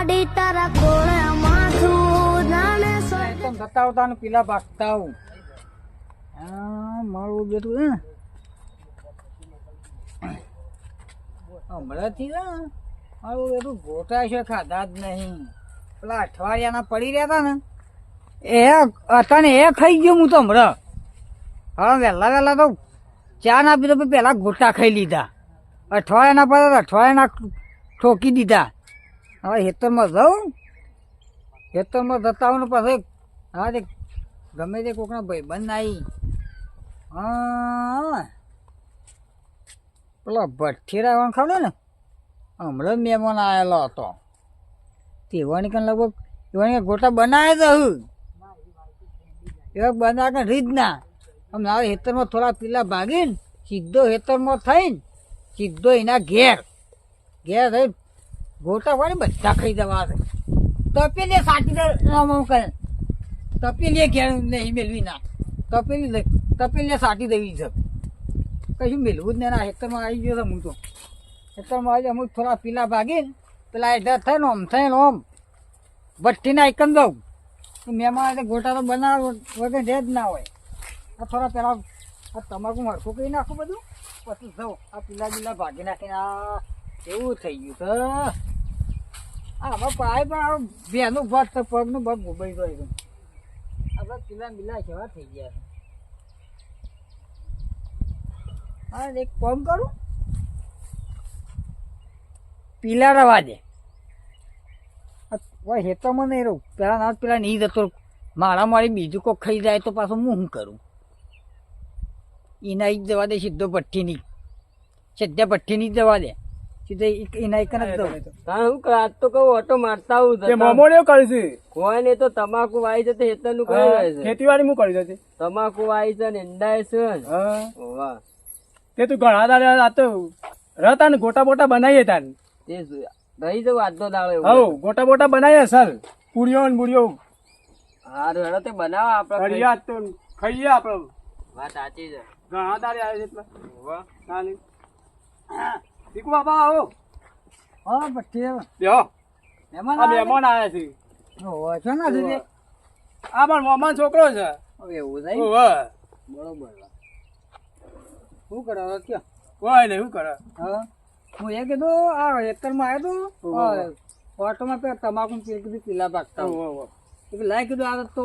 પાડી તારા કોળે માથું જાણે એકદમ થતા આવતા ને પેલા ભાગતા આવું. હા મારું બેઠું છે ને હમણાંથી ને મારું બેઠું ગોટા છે ખાધા જ નહીં. પેલા અઠવાડિયાના પડી રહ્યા હતા ને એ હતા ને એ ખાઈ ગયો હું તો હમણાં. હા વહેલા વહેલા તો ચા ના પીધો પેલા ગોટા ખાઈ લીધા. અઠવાડિયાના પર અઠવાડિયાના ઠોકી દીધા. હવે હેતરમાં જાઉં ખેતરમાં જતા આવું ને પછી હા તે ગમે તે કોકના ભાઈબંધ આવી. હા પેલો ભઠ્ઠીરા આવવાનું ખબર ને હમણાં જ મહેમાન આવેલો હતો. તેવાની કાન લગભગ એવાની ગોટા બનાવે તો એવા બનાવે કે રીત ના આમ આવે ખેતરમાં થોડા પીલા ભાગીને સીધો ખેતરમાં થઈને સીધો એના ઘેર થઈ ગોટા હોય ને બધા ખાઈ જવા છે. તપેલી સાચી કરે તપેલી ઘેર નહીં મેળવી ના તપેલી સાટી દેવી છે. કશું મેળવું જ નહીં ના હેતરમાં આવી ગયો છે. હું તો હેતરમાં આવી અમુક થોડા પીલા ભાગીને પેલા એઢા થાય ને આમ થાય ને આમ ભઠ્ઠીના એકમ દઉં મહેમાન એટલે ગોટા તો બનાવ વગર જ ના હોય. આ થોડા પેલા આ તમાકુ મરખું કરી નાખું બધું પછી જાઉં આ પીલા બીલા ભાગી નાખીને આ એવું થઈ ગયું તો આમાં પાય પણ આ બેનું ભાત તો પગનું પગ ગુબાઈ ગયું છે. આપણે પીલા બીલા કેવા થઈ ગયા છે. હા એક કામ કરું પીલા રવા દે હેતરમાં નહીં રહું પેલા ના પેલા નહીં જતો મારા મારી બીજું કોઈ ખાઈ જાય તો પાછું હું શું કરું. એના જ જવા દે સીધો ભઠ્ઠીની સીધા ભઠ્ઠીની જ જવા દે સીધે એના એક જ દઉં. હું આજ તો કહું ઓટો મારતા આવું મોમો ને કરીશું કોઈ ને તો તમાકુ વાઈ છે હેતર નું કરી રહ્યું છે. ખેતીવાડી હું કરી દે તમાકુ વાઈ છે ને ઈંડાય છે ને. વાહ તે તું ઘણા દાડા આ તો રહતા ને ગોટા બોટા બનાવીએ તાર તે રહી જવું આજનો દાડો એવો. હવ ગોટા બોટા બનાવીએ સર પૂરીઓ ને બુડીઓ હારું હેડો તે બનાવો આપડે ફરિયાદ તો ખાઈએ આપડે. વાત સાચી છે. ઘણા દાડે આવે છે એટલે વાહ ચાલે દીકુ બાપા આવો હા ભઠ્ઠી બેહો મહેમાન આ મહેમાન આવ્યા છે. છો ને દીદી આ મારો મામા છોકરો છે. એવું થાય ઓવે બરોબર શું કરો ક્યાં કોઈ નહીં શું કરે હા હું એ કીધું આ હેતરમાં આવ્યો તો ઓટોમાં પેલા તમાકુ કીધું પીલા ભાગતા લાઈ કીધું આ તો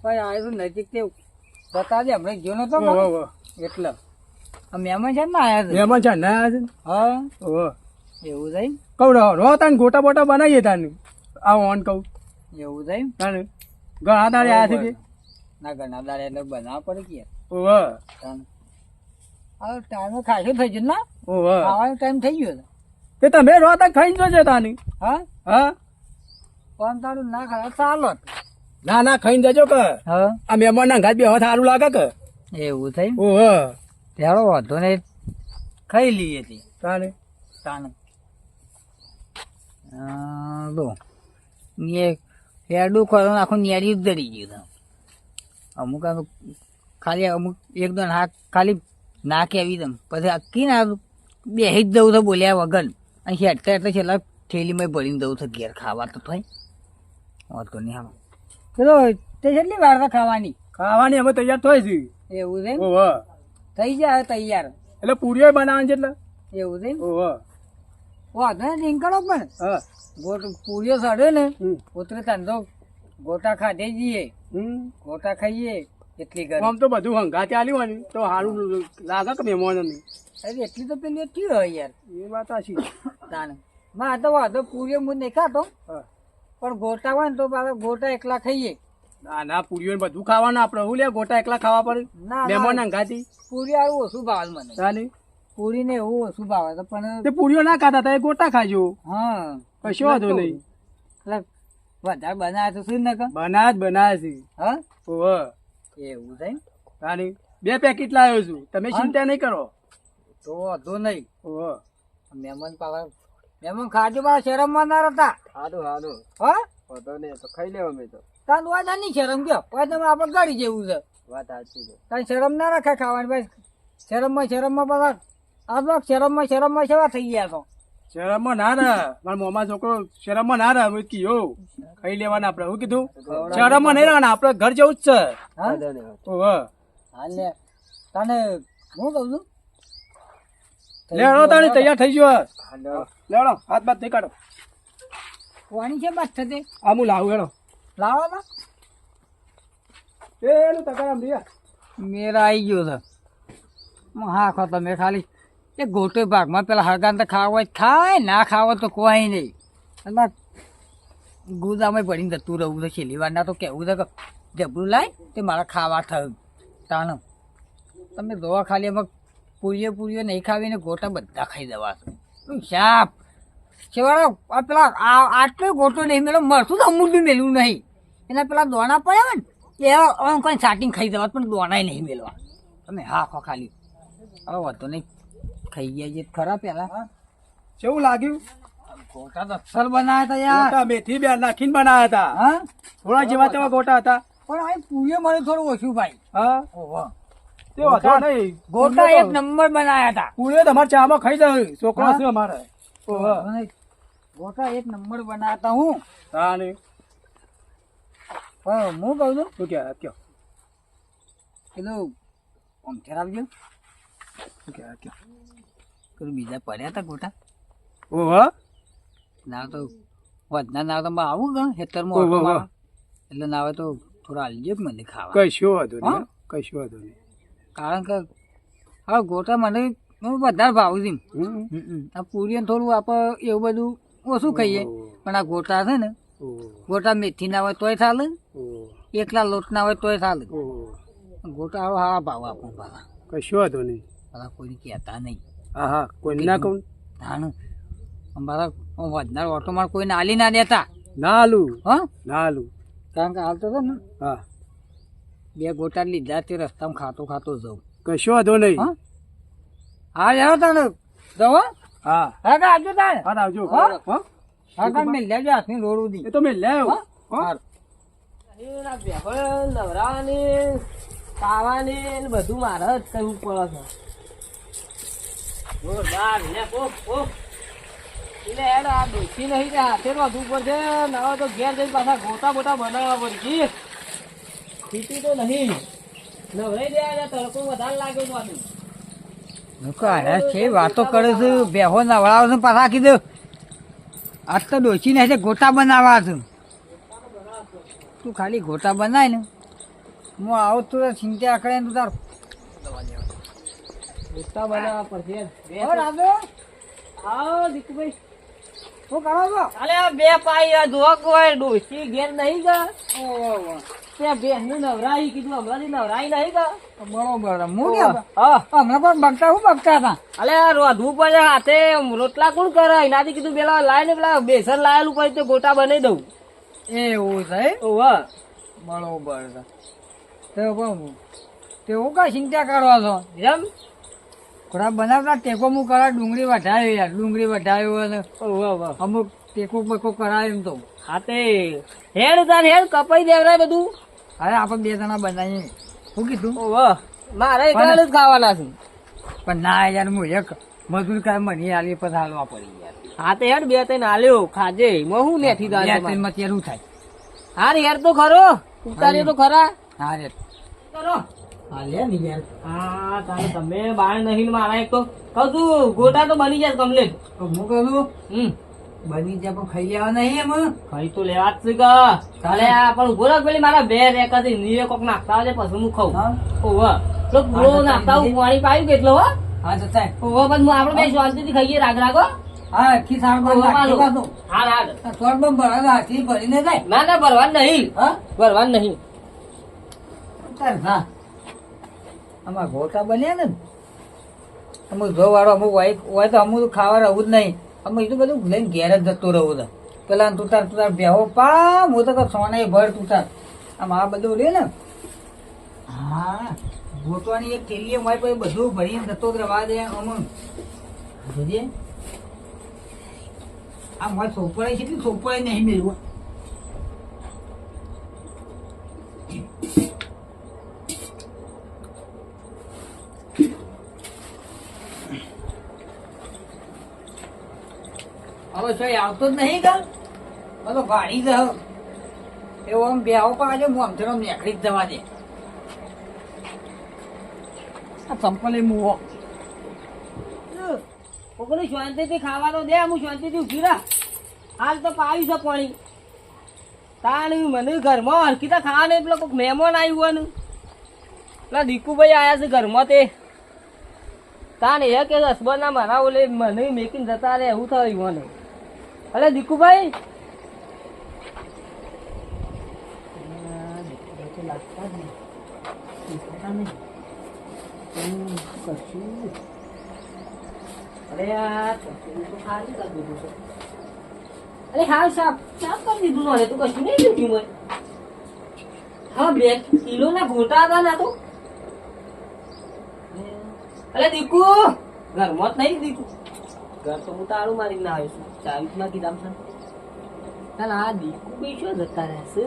ભાઈ આવ્યો તો નજીક તે બતા દે હમણાં ગયો નતો એટલે આ મહેમાન છે ને આવ્યા છે મહેમાન છે ના આવ્યા છે હા ઓવે એવું થાય કહું રહો તાને ગોટા બોટા બનાવીએ તાને આ ઓન કહું એવું થાય તાને ઘણા દાડે આવ્યા છે કે ના ઘણા દાડે એટલે બનાવવા પડે કે ઓવે હવે ટાઈમે ખાસું થઈ ગયું ના ઓવે ખાવાનો ટાઈમ થઈ ગયો છે. તે તમે રોતા ખાઈ જોજે તાની હા હા પણ તારું ના ખાવા ચાલો ના ના ખાઈને જજો કે હા આ મહેમાન ના ઘાટ બે સારું લાગે કે એવું થઈ ઓહો ત્યારે વાંધો ને ખાઈ લઈએ હતી તાને તાને લો હેડું કરો આખું ન્યારી જ ધરી ગયું અમુક ખાલી અમુક એક દોન હાથ ખાલી નાખી આવી દમ પછી આખી ના બેસી જ દઉં તો બોલ્યા વગર અહીં હેઠતા એટલે છેલ્લા થેલીમાં ભરીને દઉં તો ઘેર ખાવા તો થાય વાંધો નહીં હા પેલો તે કેટલી વાર તો ખાવાની ખાવાની અમે તૈયાર થાય છે એવું છે ઓહો થઈ જાય તૈયાર એટલે પૂરીઓ બનાવવાની છે એટલે એવું છે ઓહો વાંધો ને નીકળો પણ હા ગોટ પૂરીઓ સડે ને ઉતરે ધંધો ગોટા ખાધે જઈએ ગોટા ખાઈએ એટલી કરે આમ તો બધું હંગાતે આલ્યું હોય ને તો સારું લાગે કે મહેમાન નહીં અરે એટલી તો પેલી કેવી હોય યાર એ વાત સાચી તાને માં તો વાંધો પૂરીઓ હું નહીં ખાતો હા પણ ગોટા હોય ને તો આપણે ગોટા એકલા ખાઈએ ના ના પૂરીઓ બધું ખાવાનું આપડે હું લે ગોટા એકલા ખાવા પડે ના મહેમાન હંગાતી પૂરી આવું ઓછું ભાવે મને ચાલે પૂરી ને એવું ઓછું ભાવે તો પણ તે પૂરીઓ ના ખાતા તા એ ગોટા ખાજો હા કશો વાંધો નહીં એટલે વધારે બનાવે તો શું ન બનાવે છે હા ઓહો એવું થાય તાની 2 પેકેટ લાવ્યો છું તમે ચિંતા નહીં કરો તો વાંધો નહીં ઓહો મહેમાન પાવા મહેમાન ખાજો મારા શરમમાં ના રહેતા સારું સારું હા વાંધો નહીં તો ખાઈ લેવા અમે તો તાન વાદા નહીં શરમ ગયો પછી તમે આપણે ગાડી જેવું છે વાત સાચી છે. તાન શરમ ના રાખે ખાવાની ભાઈ શરમમાં પાછા આ તો શરમમાં સેવા થઈ ગયા તો શરમમાં ના રહે મારા મોમાં છોકરો શરમમાં ના રહે મેં કીધું ખાઈ લેવાના આપડે હું કીધું શરમમાં નહીં રહેવાના આપડે ઘર જવું જ છે હા ઓહો હાલ લે તને હું કહું છું લેડો તાણી તૈયાર થઈ ગયો લેડો હાથ બાદ નહીં કાઢો કોની છે બસ થતી આ હું લાવું હેડો લાવવામાં એનું તકારામ દિયા મેરા આવી ગયો છે હા ખો તમે ખાલી એ ગોટે ભાગમાં પેલા હરગાન તો ખાવા હોય તો ખાય ના ખાવા તો કોઈ નહીં અને ગુદામાં પડીને જતું રહું છે છેલ્લી વારના તો કહેવું છે કે જબરું લાય તે મારા ખાવા થયું તાણ તમે દવા ખાલી એમાં પૂરીઓ નહીં ખાવીને ગોટા બધા ખાઈ દેવા છે શાપ છેવાડો આ પેલા આટલો ગોટો નહીં મેળો મળશું તો અમૂલ બી મેળવું નહીં એના પેલા દોણા પડ્યા ને એ કોઈ સાટીને ખાઈ દેવા પણ દોણાય નહીં મેળવા તમે હા ખો ખાલી હવે વાંધો નહીં ખાઈ ગયા છે ખરા પેલા કેવું લાગ્યું ગોટા તો અસલ બનાવ્યા હતા યાર ગોટા મેથી બે નાખીને બનાવ્યા હતા હા થોડા જેવા તેવા ગોટા હતા પણ આ પૂરીઓ મળે થોડું ઓછું ભાઈ હા ઓહો તે વાંધો નહીં ગોટા એક નંબર બનાવ્યા હતા પૂરે તમારે ચામાં ખાઈ જાય છોકરો છે અમારે ઓહો ગોટા એક નંબર બનાવ્યા હતા હું હા નહીં પણ હું કહું છું શું કહેવાય કયો પેલું પંચર આવજો શું કહેવાય કયો પેલું બીજા પડ્યા હતા ગોટા ઓહો ના તો વધના ના તો આવું ગણ હેતરમાં ઓહો, ઓટો ઓહો. મારવા. એટલે ના હોય તો થોડા આલજો કે મને ખાવા કશું વાંધો હા? નહીં કશું વાંધો નહીં કારણ કે હવે ગોટા મને વધારે ભાવ છે હમ. આ પૂરીને થોડું આપણે એવું બધું ઓછું ખાઈએ પણ આ ગોટા છે ને ઓહો, ગોટા મેથી ના હોય તોય ચાલે ઓહો, એકલા લોટ ના હોય તોય ચાલે ઓહો. ગોટા આવો હારા ભાવ આપું પાછા કશું વાંધો નહીં પાછા કોઈ કહેતા નહીં હા હા કોઈ ના કહું તાણ અમારા વધનાર ઓટોમાં કોઈને આલી ના દેતા ના આલું હા ના આલું કારણ કે હાલ તો છે ને હા બે ગોટા લીધા તે રસ્તામાં ખાતો જાઉં કશું વાંધો નહીં હા હા જાઓ તાણે જાઓ હા હા કે આવજો તાણે હા આવજો હા? હા હા કાંઈ મેં લેજો હાથની રોડું દી એ તો મેં લે હા? હારું. નવરાવાની ખાવાની ને બધું મારે જ કરવું પડે છે જોરદાર લે કોક કોક એટલે હેડ આ ડોસી નહીં કે હાથે વધવું પડશે ના તો ઘેર જઈને પાછા ગોટા બોટા બનાવવા પડશે ખીચી તો નહીં નવરાઈ દે તડકો વધારે લાગ્યો પાછું લોકો આના છે વાતો કરે છે બેહો નવડાવે છે પાછા કીધું આજ તો ડોસી ને ગોટા બનાવવા છે તું ખાલી ગોટા બનાય ને હું આવું તું ચિંતા કરે તું તાર ગોટા બનાવવા પડશે ઓ રાજો આવો દીકુભાઈ શું કરો છો અલે આ બે પાઈ જોક હોય ડોસી ઘેર નહીં ગા ત્યાં બેન નું નવરાઈ કીધું હમણાં નવરાઈ નહીં ગા બરોબર હું કેમ હા હમણાં પણ બગતા હું બગતા હતા અલે આ રોધવું પડે હાથે રોટલા કોણ કરે એનાથી કીધું પેલા લાય ને પેલા બેસન લાયેલું પછી તો ગોટા બનાવી દઉં એવું છે ઓવા બરોબર છે તેવું કઈ ચિંતા કરવા છો એમ ખોરાક બનાવતા ટેકો હું કરા ડુંગળી વઢાયો યાર ડુંગળી વઢાયો અને ઓવા અમુક ટેકો બેકો કરાયો એમ તો હાથે હેડ તાર હેડ કપાઈ દેવરાય બધું અરે આપણે બે જણા બનાવીએ શું કીધું ઓવા મારે એકલા જ ખાવાના છે પણ ના યાર હું એક મજૂર કાંઈ મને આલી પછી હાલવા પડી યાર હાથે હેડ બે ત્રણ આલ્યો ખાજે એમાં હું નેથી બે દાલ ત્રણમાં તેરું થાય હાર હેર તો ખરો ઉતાર્યો તો ખરા હા રે કરો હા લે ને યાર હા તારે તમે બાળ નહીં ને મારા એક તો કહું તું ગોટા તો બની જાય કમ્પ્લીટ તો હું કહું હમ બની જાય પણ ખાઈ લેવા નહીં એમ ખાઈ તો લેવા જ છે કે તારે આ પણ ઉભો રાખ પેલી મારા બે રેકા થી નીએ કોક નાખતા આવજે પછી હું ખાઉં હા ઓવા તો પૂરો નાખતા હું પાણી પાયું કેટલો હો હા તો થાય ઓવા પછી હું આપણે બે શાંતિથી ખાઈએ રાગ રાગો હા આખી સાર ઓવા નાખી પાલું. પાછું હાર હાર સ્વર્ગમાં ભરા હાથી ભરીને જાય ના ના ભરવાનું નહીં હા ભરવાનું નહીં તાર ના આમાં ગોટા બન્યા ને અમુક જો વાળો અમુક હોય તો અમુક ખાવા રહું જ નહીં અમુક એટલું બધું લઈને ઘેર જ જતો રહું છે પેલા તું તાર બેહો પા હું તો સોના ભર તું તાર આમ આ બધું રે ને હા ગોટવાની એક થેલી હોય પછી બધું ભરીને જતો જ રવા દે અમુક જોજે આ મારે સોપડાય છે એટલી સોપડાય નહીં મેળવું છો આવતો જ નહીં કા બધો ભાડી દહ એવું આમ બેહો પાજો મોમથરો નીકળી જ જવા દે આ ચંપલ એ મુવો કોકને શાંતિથી ખાવાનો દે હું શાંતિથી ઉભી રાખ હાલ તો પાવી છે પાણી તાણ મને ઘરમાં હરકીતા ખાવાને પેલો કોઈક મહેમાન આવ્યું હોય ને પેલા દીકુભાઈ આવ્યા છે ઘરમાં તે તાણ એ કે હસબન્ડના મારા ઓલે મને મેકીને જતા રહે એવું થયું મને અરે દીકુભાઈ લાગતા જ નહીં કશું અરે યાર કશું તો ખાલી કરી દીધું છે અરે હા સાફ સાફ કરી દીધું ને તું કશું નહીં લીધું મેં હા 2 કિલોના ગોટા હતા ના તો અરે દીકુ ઘરમાં જ નહીં દીકુ ઘર તો હું તાળું મારીને ના આવીશું ચાવીસમાં કીધામ છે આ દીકુ બી શું જતા રહેશે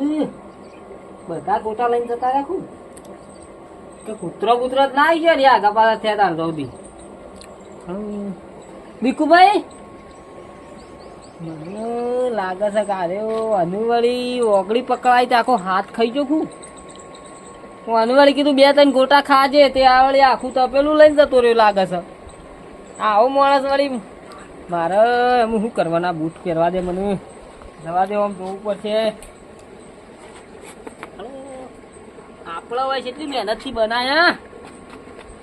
બધા ગોટા લઈને જતા રાખું કે કૂતરો જ ના આવી જાય ને આગા પાછા થયા તાર જલ્દી દીકુભાઈ મને લાગે છે કે અરે અનુવાળી ઓગળી પકડાય તો આખો હાથ ખાઈ જો હું અનુવાળી કીધું 2-3 ગોટા ખાજે તે આવડી આખું તપેલું લઈને જતો રહ્યો લાગે છે આવો માણસ વળી મારે એમ શું કરવાના બૂટ પહેરવા દે મને જવા દે આમ જોવું પડશે આપણે હોય છે એટલી મહેનતથી બનાયા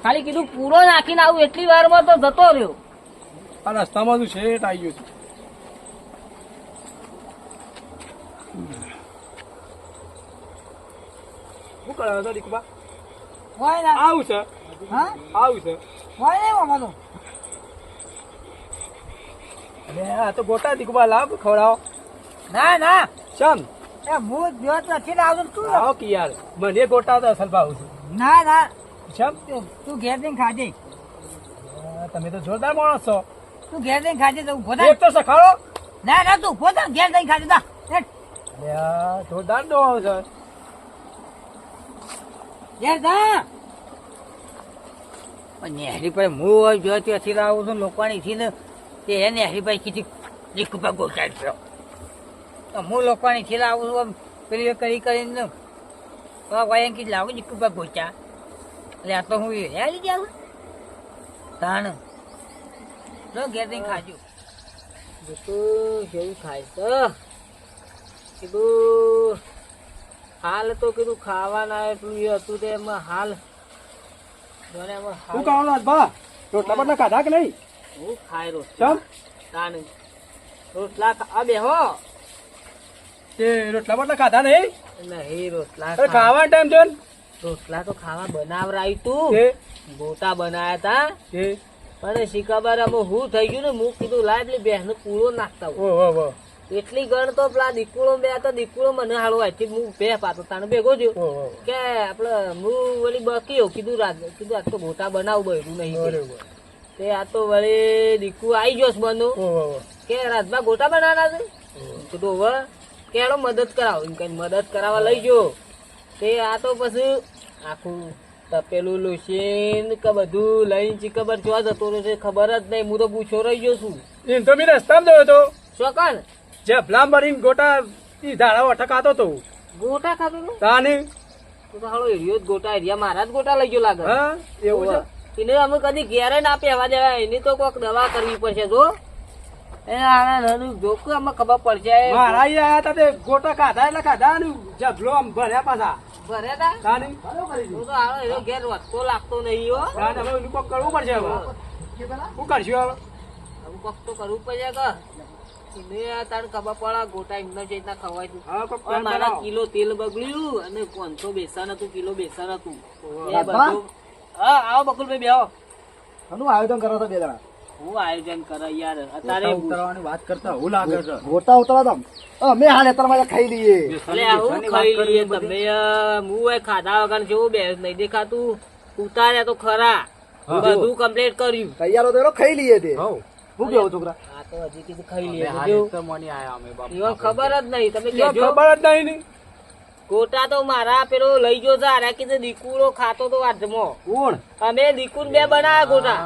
ખાલી કીધું પૂરો નાખીને આવું એટલી વારમાં તો જતો રહ્યો આ રસ્તામાં શું શેઠ આવી ગયું છે શું કરે છે દીકુબા હોય ના આવું છે હા આવું છે હોય નહીં મામા તો અરે આ તો ગોટા દીકુબા લાવ ખવડાવો ના ના ચમ એ હું જોત નથી લાવતો તું આવો કે યાર મને ગોટા તો અસલ ભાવ છે ના ના ચમ તું ઘેર જઈને ખાજે તમે તો જોરદાર માણસ છો તું ઘેર જઈને ખાજે તો ઉભો એક તો સખાડો ના ના તું ઉભો થા ઘેર જઈને ખાજે તા હેઠ. અરે આ જોરદાર ડો છે ઘેર જા નેહરી ભાઈ હું જો ત્યાંથી લાવું છું લોકોની થી ને તે નેહરી ભાઈ કીધી દીકુભા ગોટાડ છો તો હું લોકોની થી લાવું છું આમ પેલી કરીને વાયન કીધું લાવું દીકુભા ગોચા એટલે આ તો હું હેરી જાઉં તાણ જો ઘેર જઈને ખાજો બધું જેવું થાય છે કીધું હાલ તો કીધું ખાવાના એટલું એ હતું તે એમાં હાલ મને એમાં શું ખાવાનું બા રોટલા બટલા ખાધા કે નહીં હું ખાય ચમ તાન રોટલા આ બેહો તે રોટલા બટલા ખાધા નહીં નહીં રોટલા અરે ખાવાનો ટાઈમ છે ને રોટલા તો ખાવા બનાવરાયું તું તે ગોટા બનાયા તા તે પણ શીખાબર આમાં હું થઈ ગયું ને હું કીધું લાય પેલી બહેનો પૂરો નાખતા હોય ઓ ઓ ઓ એટલી ગણ તો પેલા દીકુડો બે તો દીકુડો મને હાલો આથી હું બે પાતો તાને ભેગો થયો ઓ કે આપડે હું વળી બકીયો કીધું રાત કીધું આ તો ગોટા બનાવું બહેરું નહીં કે. બરોબર તે આ તો વળી દીકુ આવી ગયો છે બનો ઓ કે રાતમાં ગોટા બનાવવાના છે કીધું હવે કે હેડો મદદ કરાવો એમ કઈ મદદ કરાવવા લઈ ગયો તે આ તો પછી આખું તપેલું લોશીન કે બધું લઈને ચીકબર જોવા જતો રહ્યો છે ખબર જ નહીં હું તો પૂછો રહી ગયો છું એમ તો મેં રસ્તામાં જોયો તો ચોકન જે ભલા મારીને ગોટા ઈ ધાડા વઠકાતો તો ગોટા ખાતો તો તાને તું તો હાલો એરિયો જ ગોટા એરિયા મારા જ ગોટા લઈ ગયો લાગે હા એવું છે એને અમે કદી ઘેરે ના પહેવા દેવાય એની તો કોઈક દવા કરવી પડશે જો એ નાનું જોક અમે ખબર પડશે મારા ઈ આયા તા તે ગોટા ખાધા એટલે ખાધા ને જબલો આમ ભર્યા પાછા ભરે તા તાને તું તો હાલો એનો ઘેર વધતો લાગતો નહીં હો તાને હવે એનું કોક કરવું પડશે હવે શું કરશું હવે હવે કોક તો કરવું પડશે કે એને તાર ખબર પડે ગોટા એમના જે રીતના ખવાય તું હા કોક પણ પ્લાન મારા બનાવો. કિલો તેલ બગડ્યું અને 500 બેસન હતું કિલો બેસન હતું એ બાપા. બધું હા આવો બકુલભાઈ બેહો ઘણું આયોજન કરો છો બે જણા હું આયોજન કરે યાર અત્યારે ઉતરવાની વાત કરતા હું લાગે છે ગોટા ઉતરવા દમ અમે હાલ એતરમાં ખાઈ લઈએ અલે આવું ખાઈ લઈએ તમે હું એ ખાધા વગર જેવું બે નહીં દેખાતું ઉતાર્યા તો ખરા બધું કમ્પ્લીટ કર્યું તૈયાર હતો એનો ખાઈ લઈએ તે હઉ. હું કેવું છોકરા આ તો હજી કીધું ખાઈ લઈએ ઈવન ખબર જ નહીં તમે ઈ કહેજો ખબર જ નહીં ને ગોટા તો મારા પેલો લઈ ગયો છે આરા કીધું દીકુડો ખાતો તો વાજમો કોણ અમે દીકુડ બે બનાવ્યા ગોટા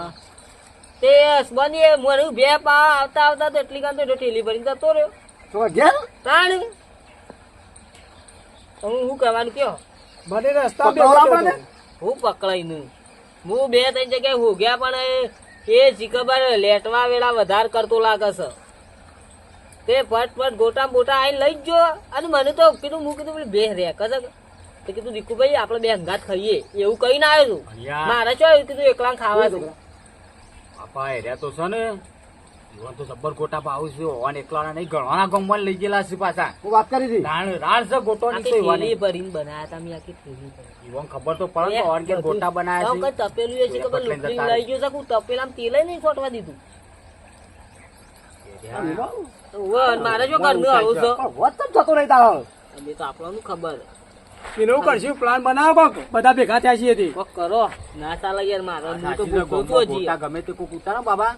તે તે બની મને બે પા આવતા આવતા તો એટલી કાંતો ઠેલી ભરીને જતો રહ્યો તો ઘેર તાણી હું શું કરવાનું કયો મને રસ્તા બે પકડો આપણને. હું પકડાઈને હું બે ત્રણ જગ્યાએ હોગ્યા પણ એ શીખબર લેટવા વેળા વધારે કરતો લાગે છે તે ફટફટ ગોટા બોટા આવીને લઈ જ જો અને મને તો કીધું હું કીધું પેલી બે રે કશે તો કીધું દીકુભાઈ આપણે બે હંગાત ખાઈએ એવું કહીને આવ્યો છું મારે શું આવ્યું કીધું એકલા ખાવા છું બાપા એરિયા તો છે ને જીવન તો જબ્બર ગોટા ભાવ છે ઓન એકલાના નહીં ગણવાના ગમવાન લઈ ગયેલા છે પાછા હું વાત કરી હતી રાણ છે ગોટોની આખી તો થેલી ઈવાની. ભરીને બનાયા હતા મેં આખી થેલી ભરી. જીવન ખબર તો પડે ને ઓન કે ગોટા બનાયા તો કઈ તપેલું એ છે કે પેલું લૂંટીને લઈ ગયું છે કે હું તપેલામાં તેલ નહીં છોટવા દીધું ઓવે, અને મારે શું ઘરનું આવું છે પણ વોટ ચમ થતો નહીં તારો અમે તો આપણને ખબર એનું કરશું પ્લાન બનાવો કોક બધા ભેગા થયા છીએ તે. કોક કરો ના ચાલે યાર મારો હું તો સાચી ભૂખો ગોટા છું હજી. ગમે તે કોક ઉતારો બાબા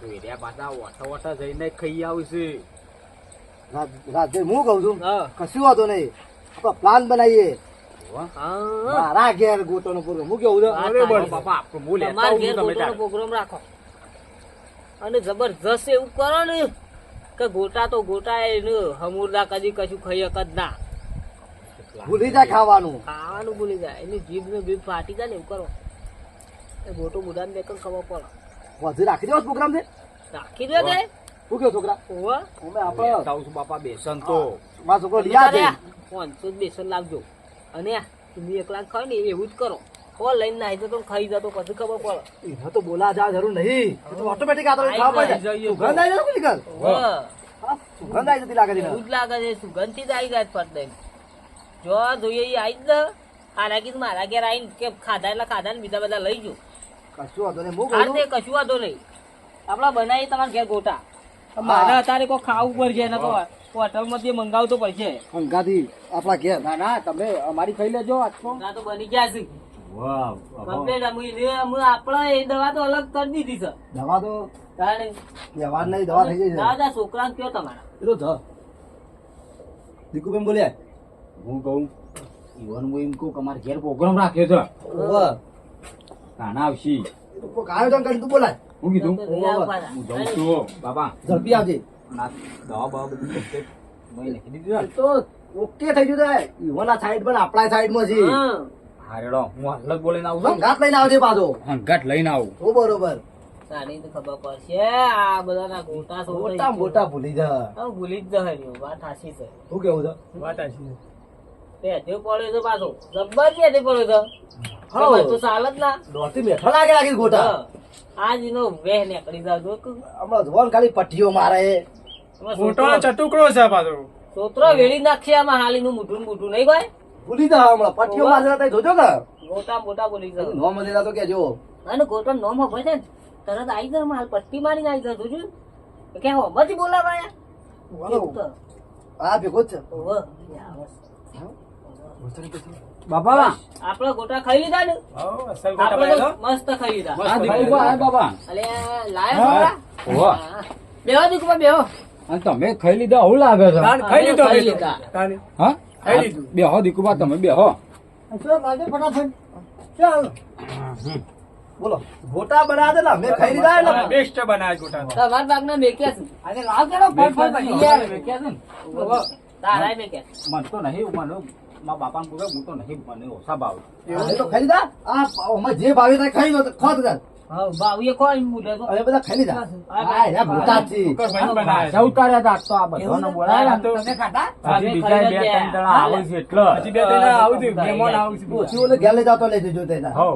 તો એરિયા પાછા ઓઠા ઓઠા જઈને ખાઈ આવશે રાજભાઈ હું કઉ છું હા. કશું વાંધો નહીં આપણે પ્લાન બનાવીએ હા. મારા ઘેર ગોટોનો પ્રોગ્રામ હું કેવું છે વાત બરોબર સાચી. બાપા આપણું હું લેતા તમારે આવું ઘેર છું તમે ગોટાનો તાર. પ્રોગ્રામ રાખો અને જબરજસ્ત એવું કરો ને કે ગોટા તો ગોટા એનું હમુરદા કદી કશું ખાઈ હક જ ના ભૂલી જાય ખાવાનું ખાવાનું ભૂલી જાય એની જીભ ને બીભ ફાટી જાય ને એવું કરો એ ગોટો બુડાને બે ખબર પડે વધુ રાખી દેવો પ્રોગ્રામ છે રાખી દે તે શું કેવું છોકરા ઓવે. અમે આપણે લેતા આવું છું બાપા બેસન તો મારો છોકરો લિયા છે 500 બેસન લાવજો અને તમે એકલા ખાવ ને એવું જ કરો હો લઈને નાહી જતો ને ખાઈ જતો પછી ખબર પડે એને તો બોલા જા જરૂર નહીં એ તો ઓટોમેટિક આતો ખાવા પડી જાય સુગંધ આવી જાય ને નીકળ ઓવે. સુગંધ આવી જતી લાગે છે એવું જ લાગે છે સુગંધથી જ આવી જાય ફટ દઈને જો જોઈએ એ આવી જ ને આના કીધું મારા ઘેર આવીને કે ખાધા એટલે ખાધા ને બીજા બધા લઈ જો કશું વાંધો નહીં હું આ કહું તે કશું વાંધો નહીં આપડા બનાવી તમારા ઘેર ગોટા મારે અત્યારે કોઈ ખાવું પડશે ને તો હોટલમાંથી મંગાવતો પડશે અંગાથી આપણા ઘેર ના ના તમે અમારી ખાઈ લેજો આટલો ના તો બની ગયા છે વાહ કમ્પ્લેટ આપણે એ દવા તો અલગ કરી દીધી છે દવા તો તાણે વ્યવહાર નહીં દવા થઈ જાય છે દાદા છોકરા કયો તમારા એ તો ધ દીકુબેન બોલ્યા હું કહું ઈવન હું એમ કહું કે અમારે ઘેર પ્રોગ્રામ રાખ્યો છે ઓવા કાના આવશી એ તો કોક આયોજન કરી તું બોલાય હું કીધું રહ્યા ઉભા હું રહ્યા. જઉં છું બાબા ઝડપી આવજે ના દવા બવા બધી complete મેં લખી દીધી એ તો ઓકે થઈ ગયું છે ઈવોના સાઈડ પણ આપણા સાઈડમાં છે હા. હા રેડો હું હાલ જ બોલીને આવું છું સંગાત લઈને આવજે પાછો હંગાટ લઈને આવું તો બરોબર તાણી તો ખબર પડશે આ બધાના ગોટા મોટા મોટા ભૂલી જા ભૂલી જ જશે રહ્યું. વાત સાચી છે શું કેવું છે વાત આછી છે. પેધે પડ્યો છે પાછો જબ્બર પેધે પડ્યો છે હાઉ. ખબર તો ચાલ જ ના દોડતી મેઠો લાગે લાગી ગોટા હા. આજ નો વેહ નીકળી જાજો હમણાં જોવાનું ખાલી પટ્ટીઓ મારે મોટો ચટુકડો છે પાછો. સોત્રો વેળી નાખશે આમાં હાલીનું મોઢું મોઢું નહીં ભાઈ ભૂલી જા હમણાં પટ્ટીઓ મારે તઈ જોજો ને મોટા મોટા બોલી જાવ નો મળેલા તો કેજો અને ગોટો નો માં ભજે ને તરત આવી જાય હાલ પટ્ટી મારીને આવી જાય જોજો કે હો મતી બોલાવાયા એવું તો. આ ભેગો જ છે ઓહો. બાપા આપણે ગોટા ખાઈ લીધા ને હાઉ, અસલ ગોટા આપણે તો બનાવ્યા. મસ્ત ખાઈ લીધા આ દીકુબા આ બાબા અલે લાયો ગોટા? ઓહો હા. બેહો દીકુબા બેહો અને તમે ખાઈ લીધા આવું લાગે છે તાન ખાઈ લીધો ખાઈ અમે તો. લીધા. તાન હા ખાઈ લીધું. બેહો દીકુબા તમે બેહો ફટાફટ ચાલ બોલો ગોટા બનાવ્યા છે ને મેં ખાઈ લીધા ને હા, બેસ્ટ બનાવ્યા ગોટા. તમારા બાગના મેક્યા છે આજે લાવ કેનો ફટ ફટ બની યાર યાર મેક્યા છે ને ઓહો. તારાય મેક્યા મન તો નહીં મને મારા બાપાને પૂછે હું તો નહીં મને ઓછા ભાવ એ તો ખાઈ લીધા આ અમે જે ભાવે તે ખાઈ લો ખોત જાય હા બાવીએ કોઈ મુડે તો અમે બધા ખાઈ લીધા હા યા ગોટા છે કુકર ભાઈ બનાવ્યા સૌ તાર્યા હતા તો આ બધાને બોલાયા તો તમે ખાતા હજી બીજા બે ત્રણ જણા આવે છે એટલે હજી બે ત્રણ જણા આવું થયું. મહેમાન આવું થયું. ઓછી ઓલે ઘેર લઈ જાવ તો લઈ જજો તેના હો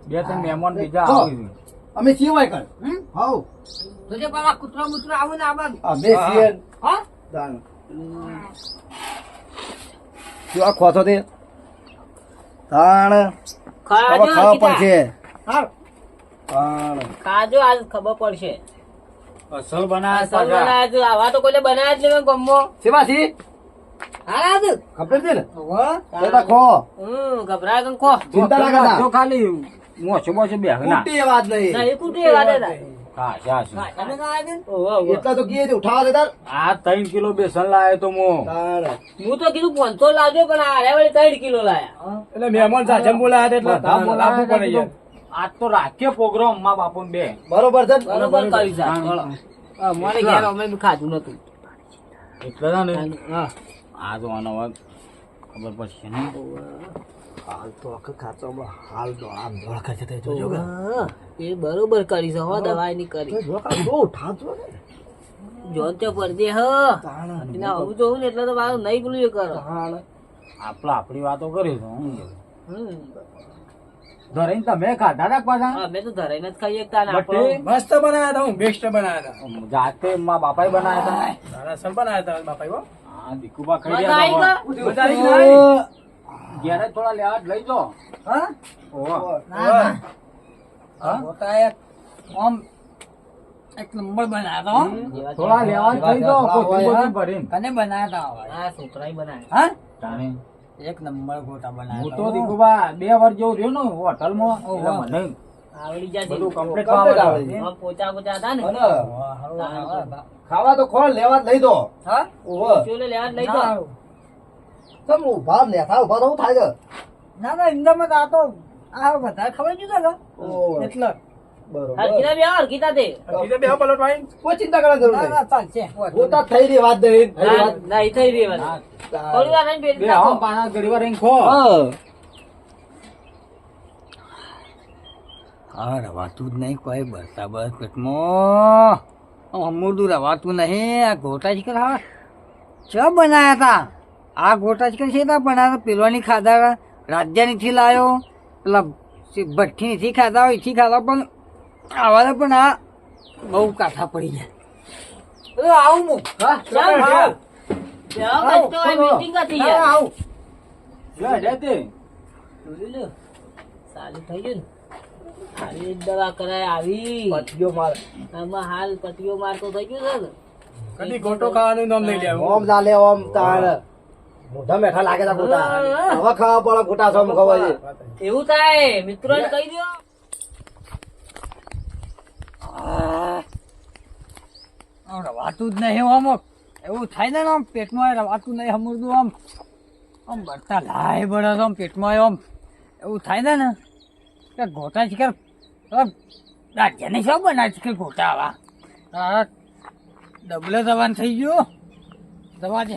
બે ત્રણ મહેમાન બીજા હો. આવે છે અમે સિવાય કર હાઉ તુજે બાબા કૂતરા મુતરા આવું ને આવું અમે સિયન હા દાન શું આ ખોતો તે તાણ હવે ખાજો ખાવા પડશે હા તાણ ખાજો આજ ખબર પડશે અસલ બનાયા અસલ બનાયા છે આવા તો કોઈને બનાયા જ નહીં ગમો સેવાથી હા જ ખબર છે ને તેતા ખો ગભરા ગં ખો ચિંતા ના કરતા જો ખાલી મોછો મોછો બે ના કુટી વાત ના નહીં એ કુટી એવા દે હા શાશ તમે કાય દે ઓહો એટલા તો ગીએ ઉઠાવા દેતા આ 3 કિલો બેસન લાયો તો મો તાણ હું તો કીધું 500 લાવજો પણ આ વળી 3 કિલો લાયા એટલે મહેમાન સાચમ બોલાયા હતા એટલે બધા લાવવું પડે યાર. આજ તો રાખીએ પ્રોગ્રામ મા બાપુ બે બરોબર છે બરોબર કરી છે બોલો. મારે ઘેર અમે બી ખાધું નતું. એટલે છે ને હા આ તો આનો હવે ખબર પડશે ને હાલ તો આખા ખાચામાં હાલ તો આમ દોડ કરશે તે જોજો કે હા, એ બરોબર કરી છે હો દવાઈ ની કરી જો કા જો ઠાચો ને જોન તે પડદે હ એના આવું જોઉં ને એટલે તો મારું નહીં પેલું એ કરો આપણી વાતો કરી છે હું હમ. ધરીને તમે ખાધા તા પાછા હા, અમે તો ધરાઈને જ ખાઈએ એકતા ને બટ્ટી? આપણો. મસ્ત બનાયા હતા હું બેસ્ટ બનાયા હતા જાતે મા બાપાએ બનાવ્યા હતા સારા સર બનાયા હતા બાપા હો હા દીકુબા ખાઈ મજા આવી રહ્યા ગયો? મજા આવી કે નહીં? ઘેરે થોડા લેવા જ લઈ જાઓ હા ઓહો. ના ના આ ગોટા આમ એક નંબર બનાયા હતા હો. જેવા થોડા લેવા જ લઈ જાઓ કોથળી બોથળી ભરીને. કને બનાયા હતા હવે? આ છોકરાએ બનાવ્યા. હા તાણે એક નંબર ગોટા હું બનાયા તો દીકુબા 2 વાર જેવું રહ્યો ને હોટલમાં એટલે મને આવડી જાય બધું કમ્પ્લીટ Complete ખાવા આવડે. આમ પોચા પોચા હતા ને અને ખાવા તો ખોળ લેવા જ લઈ દો હા ઓહો ચોલે લેવા જ લઈ જાઓ. તમ ઉભા લેતા ઉભા તો થાય છે ના ના એમનામ જ આ તો આ વધારે ખવાઈ ગયું છે ઓહો. ને એટલે બરોબર હરખીતા બે હરખીતા તે બીજા બે પલોટ વાળી કોઈ ચિંતા કરવા જરૂર ના નહીં ના ચાલશે ગોટા થઈ રહી વાત નહીં થઈ ના વાત ના, ઈ થઈ રહી વાત. થોડી વાર રહીને પેટ બે નાખો. આવો પાછા ઘડી વાર રહીને ખો હા રવાતું જ નહીં કોઈ બરતા બસ પેટમાં અમૂર્દું રવાતું નહીં આ ગોટા ચિકન હા ચ બનાયા હતા આ ગોટા ચિકન છે બનાવ્યા પેલોની ખાધા રાજ્યનીથી લાવ્યો પેલા ભઠ્ઠીથી ખાધા હોય એથી ખાધા પણ આવા પણ આ બહુ કાઠા પડી જાય આવું હું હા ચાલ, આવું. જાઓ, બસ તો આ meeting હતી યાર. આવું લે હેડે જોઈ લો. સારું થઈ ગયું ને. આવી દવા કરાય આવી પતિયો માર આમાં હાલ પટીઓ મારતો થઈ ગયું છે ને. કદી ગોટો ખાવાનું નામ લઈ લેવું ઓમ ના લે ઓમ તાણ મોઢા મેઠા લાગે તા ગોટા હવે ખાવા પડે ગોટા સમ ખવાય છે એવું થાય મિત્રો ને કહી દો. રવાતું જ નહીં આમ એવું થાય ને આમ પેટમાં રવાતું નહીં હમુરદું આમ બળતા લાય બળે આમ પેટમાં આમ એવું થાય ને કે ગોટા ચિકન રાજ્યને શું બનાવે ચિકન ગોટા આવા ડબલે દવાન થઈ ગયો દવા છે